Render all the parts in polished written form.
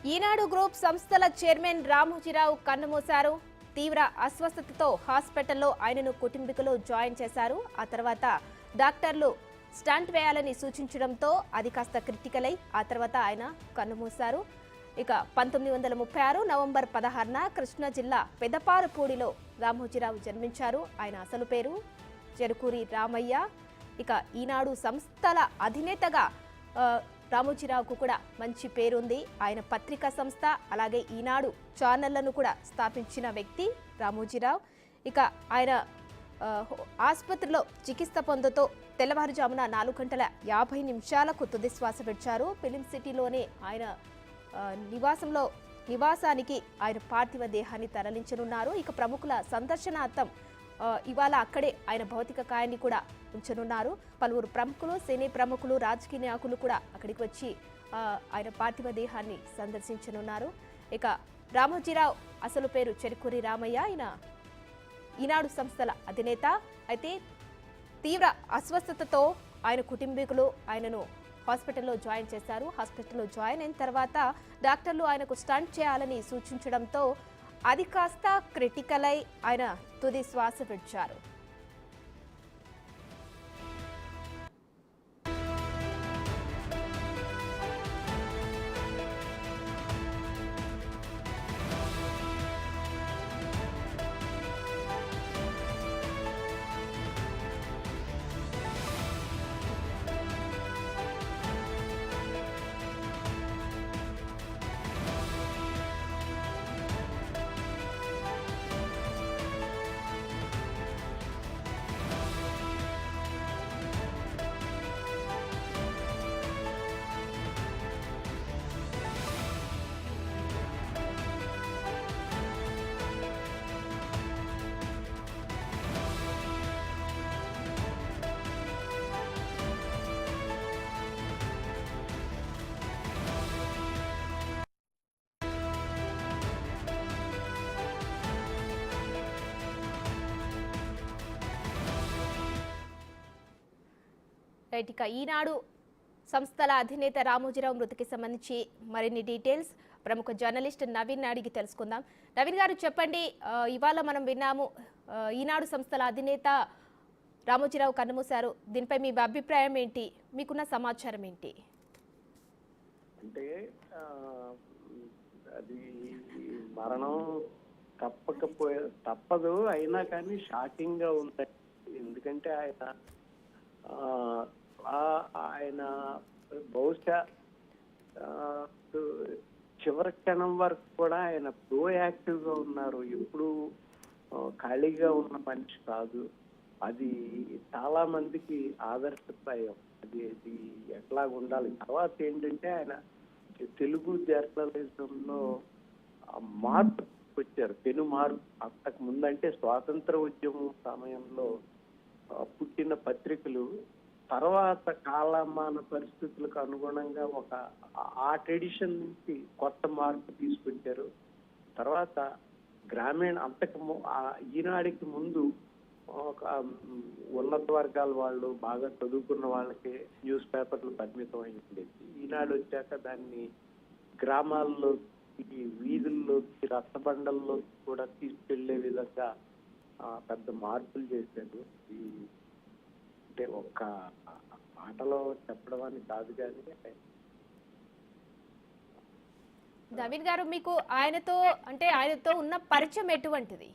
ఈనాడు group సంస్థల chairman Ramoji Rao కన్నుమూశారు. తీవ్ర అస్వస్థతతో హాస్పిటల్లో ఆయనను కుటుంబీకులు జాయిన్ చేశారు. ఆ తర్వాత డాక్టర్లు స్టంట్ వేయాలని సూచించడంతో అది కాస్త క్రిటికల్ అయి ఆ తర్వాత ఆయన కన్నుమూశారు. ఇక 1936 నవంబర్ 16న కృష్ణా జిల్లా పెదపారుపూడిలో రామోజీరావు జన్మించారు. ఆయన అసలు పేరు చెరుకూరి రామయ్య. ఇక ఈనాడు సంస్థల అధినేతగా రామోజీరావుకు కూడా మంచి పేరుంది. ఆయన పత్రికా సంస్థ అలాగే ఈనాడు ఛానళ్లను కూడా స్థాపించిన వ్యక్తి రామోజీరావు. ఇక ఆయన ఆసుపత్రిలో చికిత్స పొందుతూ తెల్లవారుజామున 4:50 తుది శ్వాస విడిచారు. ఫిలిం సిటీలోనే ఆయన నివాసానికి ఆయన పార్థివ దేహాన్ని తరలించనున్నారు. ఇక ప్రముఖుల సందర్శనార్థం ఇవాళ అక్కడే ఆయన భౌతిక కాయాన్ని కూడా ఉంచనున్నారు. పలువురు ప్రముఖులు, సినీ ప్రముఖులు, రాజకీయ నాయకులు కూడా అక్కడికి వచ్చి ఆయన పార్థివ దేహాన్ని సందర్శించనున్నారు. ఇక రామోజీరావు అసలు పేరు చెరుకూరి రామయ్య. ఆయన ఈనాడు సంస్థల అధినేత. అయితే తీవ్ర అస్వస్థతతో ఆయన కుటుంబీకులు ఆయనను హాస్పిటల్లో జాయిన్ చేశారు. హాస్పిటల్లో జాయిన్ అయిన తర్వాత డాక్టర్లు ఆయనకు స్టంట్ చేయాలని సూచించడంతో అది కాస్త క్రిటికల్ అయి ఆయన తుది శ్వాస విడిచారు. రైట్, ఇక ఈనాడు సంస్థల అధినేత రామోజీరావు మృతికి సంబంధించి మరిన్ని డీటెయిల్స్ ప్రముఖ జర్నలిస్ట్ నవీన్ అడిగి తెలుసుకుందాం. నవీన్ గారు చెప్పండి, ఇవాళ మనం విన్నాము ఈనాడు సంస్థల అధినేత రామోజీరావు కన్నుమూశారు. దీనిపై మీ అభిప్రాయం ఏంటి? మీకున్న సమాచారం ఏంటి? అంటే అది మరణం తప్పదు, అయినా కానీ షాకింగ్ గా ఉంటాయి. ఎందుకంటే ఆయన బహుశా చివరి క్షణం వరకు కూడా ఆయన ప్రోయాక్టివ్ గా ఉన్నారు. ఎప్పుడు ఖాళీగా ఉన్న మనిషి కాదు. అది చాలా మందికి ఆదర్శప్రాయం. అది ఎట్లా ఉండాలి. తర్వాత ఏంటంటే ఆయన తెలుగు జర్నలిజంలో మార్పు వచ్చారు, పెను మార్పు. అంతకు ముందంటే స్వాతంత్ర ఉద్యమం సమయంలో పుట్టిన పత్రికలు తర్వాత కాలమాన పరిస్థితులకు అనుగుణంగా ఆ ట్రెడిషన్ నుంచి కొత్త మార్పు తీసుకొచ్చారు. తర్వాత గ్రామీణ ఈనాడికి ముందు ఒక ఉన్నత వర్గాల వాళ్ళు, బాగా చదువుకున్న వాళ్ళకి న్యూస్ పేపర్లు పరిమితం అయి ఉండేది. ఈనాడు వచ్చాక దాన్ని గ్రామాల్లో, వీధుల్లోకి, రచ్చబండల్లో కూడా తీసుకెళ్లే విధంగా పెద్ద మార్పులు చేశారు. అంటే ఒక్క మాటలో చెప్పడం అని కాదు కానీ. నవీన్ గారు, మీకు ఆయనతో ఉన్న పరిచయం ఎటువంటిది?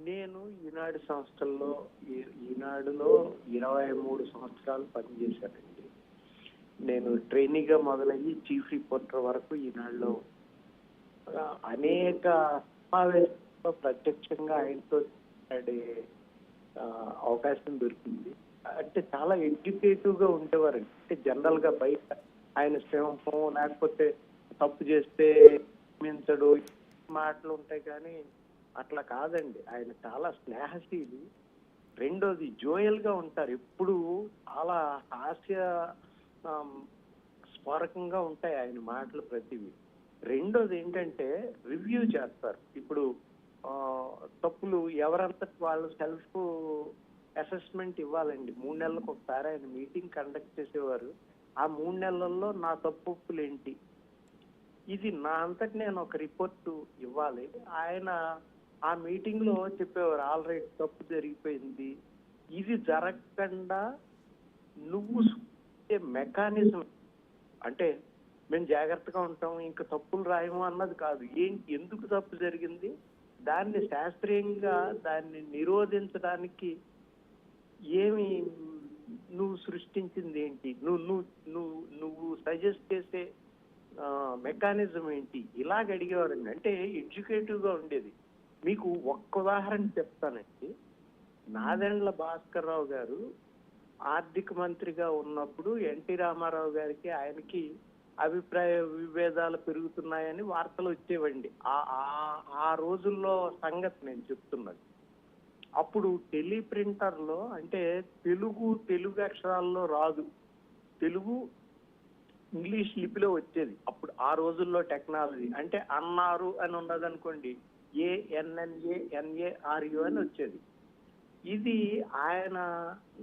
నేను ఈనాడులో 23 సంవత్సరాలు పనిచేశానండి. నేను ట్రైనీగా మొదలయ్యి చీఫ్ రిపోర్టర్ వరకు ఈనాడులో అనేక సమావేశాల్లో ప్రత్యక్షంగా ఆయనతో మాట్లాడే అవకాశం దొరికింది. అంటే చాలా ఎడ్యుకేటివ్ గా ఉండేవారండి. అంటే జనరల్ గా బయట ఆయన సింహం, లేకపోతే తప్పు చేస్తే మించడు మాటలు ఉంటాయి, కానీ అట్లా కాదండి. ఆయన చాలా స్నేహశీలి. రెండోది జోయల్ గా ఉంటారు. ఎప్పుడు చాలా హాస్య స్మారకంగా ఉంటాయి ఆయన మాటలు ప్రతివి. రెండోది ఏంటంటే రివ్యూ చేస్తారు. ఇప్పుడు తప్పులు ఎవరంతటి వాళ్ళు సెల్ఫ్ అసెస్మెంట్ ఇవ్వాలండి. 3 నెలలకు ఒకసారి ఆయన మీటింగ్ కండక్ట్ చేసేవారు. ఆ 3 నెలల్లో నా తప్పులు ఏంటి, ఇది నా అంతటి నేను ఒక రిపోర్టు ఇవ్వాలి. ఆయన ఆ మీటింగ్ లో చెప్పేవారు, ఆల్ రైట్ తప్పు జరిగిపోయింది, ఇది జరగకుండా నువ్వు మెకానిజం అంటే మేము జాగ్రత్తగా ఉంటాం ఇంకా తప్పులు రాయము అన్నది కాదు. ఎందుకు తప్పు జరిగింది, దాన్ని శాస్త్రీయంగా దాన్ని నిరోధించడానికి ఏమి నువ్వు సృష్టించింది ఏంటి, నువ్వు నువ్వు నువ్వు నువ్వు సజెస్ట్ చేసే మెకానిజం ఏంటి, ఇలాగ అడిగేవారండి. అంటే ఎడ్యుకేటివ్ గా ఉండేది. మీకు ఒక్క ఉదాహరణ చెప్తానండి. నాదెండ్ల భాస్కర్ రావు గారు ఆర్థిక మంత్రిగా ఉన్నప్పుడు ఎన్టీ రామారావు గారికి ఆయనకి అభిప్రాయ విభేదాలు పెరుగుతున్నాయని వార్తలు వచ్చేవండి. ఆ రోజుల్లో సంగతి నేను చెప్తున్నది. అప్పుడు టెలిప్రింటర్ లో అంటే తెలుగు అక్షరాల్లో రాదు, తెలుగు ఇంగ్లీష్ లిపిలో వచ్చేది. అప్పుడు ఆ రోజుల్లో టెక్నాలజీ అంటే అన్నారు అని ఉన్నది అనుకోండి, ANNANARU అని వచ్చేది. ఇది ఆయన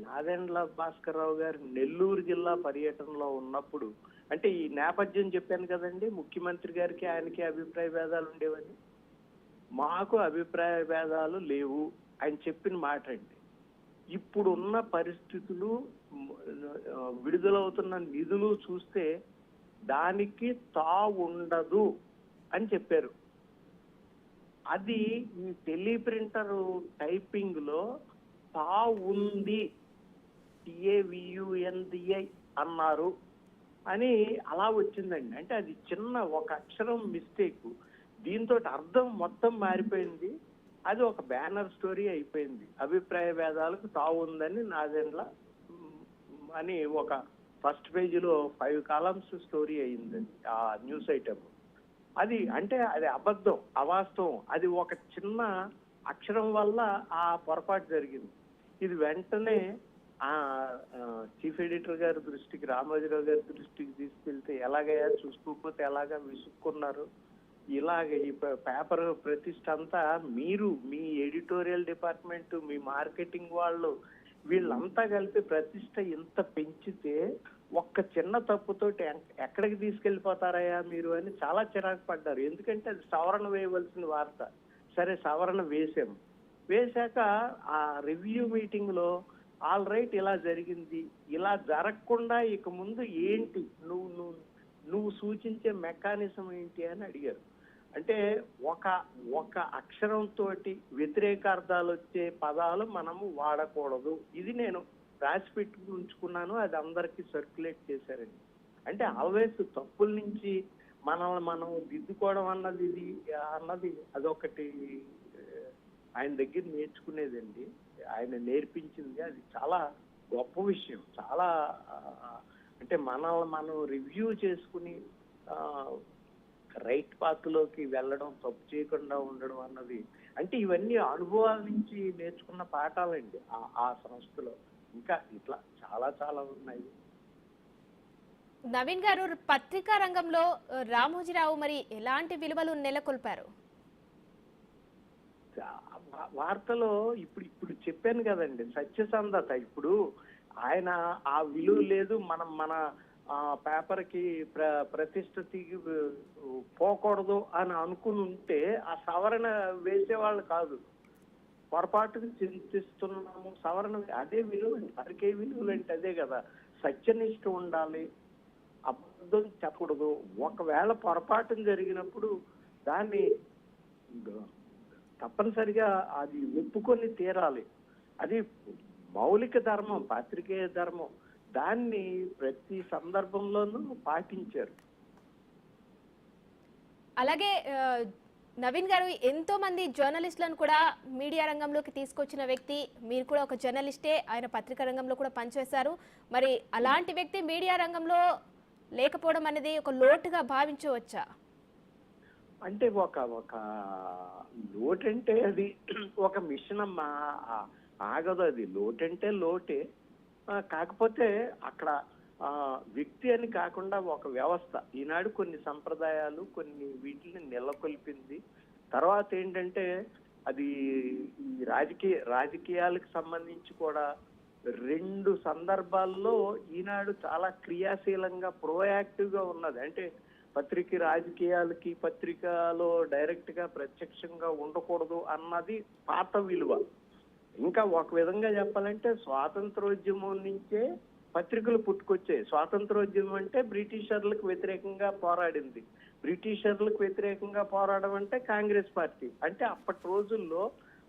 నాదెండ్ల భాస్కర్ రావు గారు నెల్లూరు జిల్లా పర్యటనలో ఉన్నప్పుడు, అంటే ఈ నేపథ్యం చెప్పాను కదండి, ముఖ్యమంత్రి గారికి ఆయనకి అభిప్రాయ భేదాలు ఉండేవని. మాకు అభిప్రాయ భేదాలు లేవు అని చెప్పిన మాట అండి. ఇప్పుడున్న పరిస్థితులు, విడుదలవుతున్న నిధులు చూస్తే దానికి ఉండదు అని చెప్పారు. అది ఈ టెలిప్రింటర్ టైపింగ్ లో ఉంది, TAVUNDI అన్నారు అని అలా వచ్చిందండి. అంటే అది చిన్న ఒక అక్షరం మిస్టేక్, దీంతో అర్థం మొత్తం మారిపోయింది. అది ఒక బ్యానర్ స్టోరీ అయిపోయింది. అభిప్రాయ భేదాలకు ఉందని నాదెండ్ల అని ఒక ఫస్ట్ పేజీలో 5 కాలమ్స్ స్టోరీ అయిందండి ఆ న్యూస్ ఐటమ్. అది అంటే అది అబద్ధం, అవాస్తవం. అది ఒక చిన్న అక్షరం వల్ల ఆ పొరపాటు జరిగింది. ఇది వెంటనే ఆ చీఫ్ ఎడిటర్ గారి దృష్టికి, రామోజీరావు గారి దృష్టికి తీసుకెళ్తే ఎలాగయ్యా చూసుకోకపోతే ఎలాగా విసుక్కున్నారు. ఇలాగ ఈ పేపర్ ప్రతిష్ట అంతా మీరు, మీ ఎడిటోరియల్ డిపార్ట్మెంట్, మీ మార్కెటింగ్ వాళ్ళు, వీళ్ళంతా కలిపి ప్రతిష్ట ఇంత పెంచితే ఒక్క చిన్న తప్పుతోటి ఎక్కడికి తీసుకెళ్లిపోతారయ్యా మీరు అని చాలా చిరాకు పడ్డారు. ఎందుకంటే అది సవరణ వేయవలసిన వార్త. సరే సవరణ వేశాక ఆ రివ్యూ మీటింగ్ లో ఆల్ రైట్ ఇలా జరిగింది, ఇలా జరగకుండా ఇక ముందు ఏంటి నువ్వు సూచించే మెకానిజం ఏంటి అని అడిగారు. అంటే ఒక అక్షరంతో వ్యతిరేకార్థాలు వచ్చే పదాలు మనము వాడకూడదు, ఇది నేను రాసి పెట్టి ఉంచుకున్నాను, అది అందరికీ సర్క్యులేట్ చేశారండి. అంటే ఆల్వేస్ తప్పుల నుంచి మనల్ని మనం దిద్దుకోవడం అన్నది అదొకటి ఆయన దగ్గర నేర్చుకునేదండి. ఆయన నేర్పించింది అది చాలా గొప్ప విషయం. చాలా అంటే మనల్ని మనం రివ్యూ చేసుకుని రైట్ పాత్ లోకి వెళ్ళడం, తప్పు చేయకుండా ఉండడం అన్నది, అంటే ఇవన్నీ అనుభవాల నుంచి నేర్చుకున్న పాఠాలండి ఆ సంస్థలో. ఇంకా ఇట్లా చాలా చాలా ఉన్నాయి. నవీన్ గారు, పత్రికా రంగంలో రామోజీరావు మరి ఎలాంటి విలువలు నెలకొల్పారు? వార్తలో ఇప్పుడు చెప్పాను కదండి, సత్యసంధత. ఇప్పుడు ఆయన ఆ విలువ లేదు, మన పేపర్ కి ప్రతిష్ట పోకూడదు అని అనుకుని ఉంటే ఆ సవరణ వేసేవాళ్ళు కాదు. పొరపాటును చింతిస్తున్నాము, సవరణ అదే విలువ. మరికే విలువలు అంటే అదే కదా, సత్యనిష్ట ఉండాలి, అబద్ధం చెప్పకూడదు. ఒకవేళ పొరపాటును జరిగినప్పుడు దాన్ని తప్పనిసరిగా అది ఒప్పుకొని తీరాలి. అది మౌలిక ధర్మం, పాత్రికేయ ధర్మం. దాన్ని ప్రతి సందర్భంలోనూ పాటించారు. అలాగే నవీన్ గారు, ఎంతో మంది జర్నలిస్టులను కూడా మీడియా రంగంలోకి తీసుకొచ్చిన వ్యక్తి మీరు కూడా ఒక జర్నలిస్టే. ఆయన పత్రికా రంగంలో కూడా పనిచేశారు. మరి అలాంటి వ్యక్తి మీడియా రంగంలో లేకపోవడం అనేది ఒక లోటుగా భావించవచ్చా? అంటే ఒక లోటంటే అది ఒక మిషన్ అమ్మా, ఆగదు. అది లోటంటే లోటే. కాకపోతే అక్కడ వ్యక్తి అని కాకుండా ఒక వ్యవస్థ ఈనాడు కొన్ని సంప్రదాయాలు, కొన్ని వీటిని నెలకొల్పింది. తర్వాత ఏంటంటే అది రాజకీయాలకు సంబంధించి కూడా 2 సందర్భాల్లో ఈనాడు చాలా క్రియాశీలంగా, ప్రోయాక్టివ్ గా ఉన్నది. అంటే పత్రిక రాజకీయాలకి పత్రికలో డైరెక్ట్ గా ప్రత్యక్షంగా ఉండకూడదు అన్నది పాత విలువ. ఇంకా ఒక విధంగా చెప్పాలంటే స్వాతంత్రోద్యమం నుంచే పత్రికలు పుట్టుకొచ్చాయి. స్వాతంత్రోద్యమం అంటే బ్రిటిషర్లకు వ్యతిరేకంగా పోరాడింది. బ్రిటిషర్లకు వ్యతిరేకంగా పోరాడడం అంటే కాంగ్రెస్ పార్టీ. అంటే అప్పటి రోజుల్లో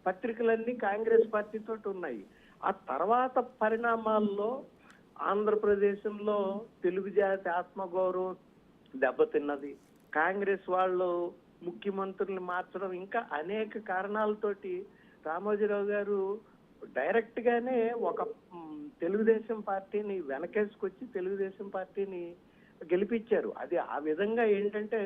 పత్రికలన్నీ కాంగ్రెస్ పార్టీ తోటి ఉన్నాయి. ఆ తర్వాత పరిణామాల్లో ఆంధ్రప్రదేశంలో తెలుగు జాతి ఆత్మగౌరవం దెబ్బతిన్నది. కాంగ్రెస్ వాళ్ళు ముఖ్యమంత్రుల్ని మార్చడం, ఇంకా అనేక కారణాలతోటి రామోజీరావు గారు డైరెక్ట్ గానే ఒక తెలుగుదేశం పార్టీని వెనకేసుకొచ్చి తెలుగుదేశం పార్టీని గెలిపించారు. అది ఆ విధంగా ఏంటంటే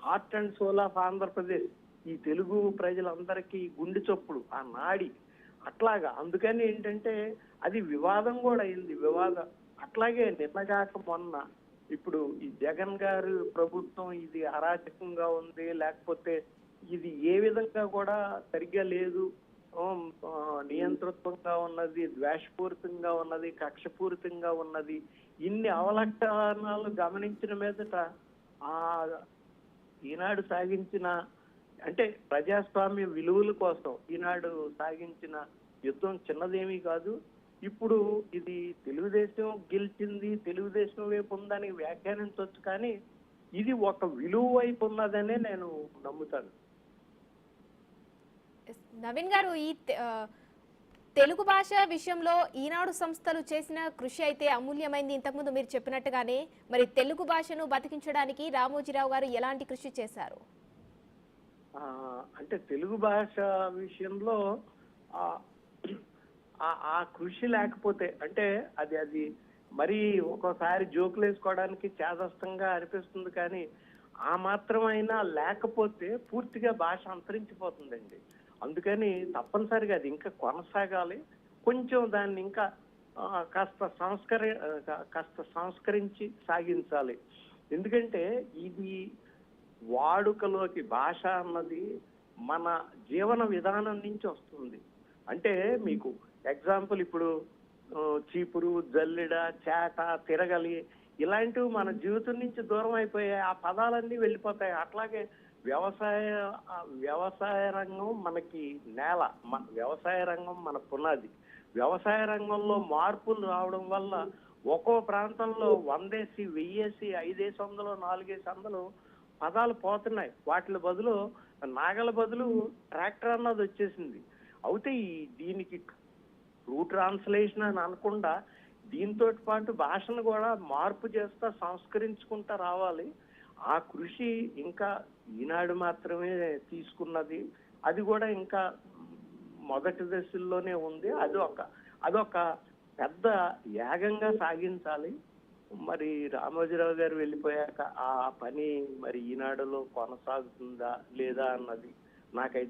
heart and soul of Andhra Pradesh, ఈ తెలుగు ప్రజలందరికీ గుండె చప్పుడు, ఆ నాడి అట్లాగా. అందుకని ఏంటంటే అది వివాదం కూడా అయింది. వివాదం అట్లాగే నిన్నగాక మొన్న ఇప్పుడు ఈ జగన్ గారు ప్రభుత్వం ఇది అరాచకంగా ఉంది, లేకపోతే ఇది ఏ విధంగా కూడా సరిగ్గా లేదు, నియంతృత్వంగా ఉన్నది, ద్వేషపూరితంగా ఉన్నది, కక్షపూరితంగా ఉన్నది, ఇన్ని అవలక్షణాలు గమనించిన మీదట ఆ ఈనాడు సాగించిన అంటే ప్రజాస్వామ్య విలువల కోసం ఈనాడు సాగించిన యుద్ధం చిన్నదేమీ కాదు. ఇప్పుడు ఇది తెలుగుదేశం గెలిచింది, తెలుగుదేశం వైపు ఉందని వ్యాఖ్యానించవచ్చు, కానీ ఇది ఒక విలువ వైపు ఉన్నదనే నేను నమ్ముతాను. నవీన్ గారు, ఈ తెలుగు భాష విషయంలో ఈనాడు సంస్థలు చేసిన కృషి అయితే అమూల్యమైంది. ఇంతకుముందు మీరు చెప్పినట్టుగానే మరి తెలుగు భాషను బతికించడానికి రామోజీరావు గారు ఎలాంటి కృషి చేశారు? అంటే తెలుగు భాష విషయంలో ఆ కృషి లేకపోతే అంటే అది మరీ ఒక్కోసారి జోకులు వేసుకోవడానికి చేదస్తంగా అనిపిస్తుంది, కానీ ఆ మాత్రమైనా లేకపోతే పూర్తిగా భాష అంతరించిపోతుందండి. అందుకని తప్పనిసరిగా అది ఇంకా కొనసాగాలి. కొంచెం దాన్ని ఇంకా కాస్త సంస్కరించి సాగించాలి. ఎందుకంటే ఇది వాడుకలోకి భాష అన్నది మన జీవన విధానం నుంచి వస్తుంది. అంటే మీకు ఎగ్జాంపుల్ ఇప్పుడు చీపురు, జల్లెడ, చేట, తిరగలి ఇలాంటివి మన జీవితం నుంచి దూరం అయిపోయాయి. ఆ పదాలన్నీ వెళ్ళిపోతాయి. అట్లాగే వ్యవసాయ రంగం మనకి నేల, వ్యవసాయ రంగం మన పునాది. వ్యవసాయ రంగంలో మార్పులు రావడం వల్ల ఒక్కో ప్రాంతంలో 100 1000 500 400 పదాలు పోతున్నాయి. వాటి బదులు నాగల బదులు ట్రాక్టర్ అన్నది వచ్చేసింది. అయితే దీనికి ట్రూ ట్రాన్స్లేషన్ అని అనకుండా దీంతో పాటు భాషను కూడా మార్పు చేస్తా సంస్కరించుకుంటా రావాలి. ఆ కృషి ఇంకా ఈనాడు మాత్రమే తీసుకున్నది. అది కూడా ఇంకా మొదటి దశల్లోనే ఉంది. అదొక పెద్ద యాగంగా సాగించాలి. మరి రామోజీరావు గారు వెళ్ళిపోయాక ఆ పని మరి ఈనాడులో కొనసాగుతుందా లేదా అన్నది నాకైతే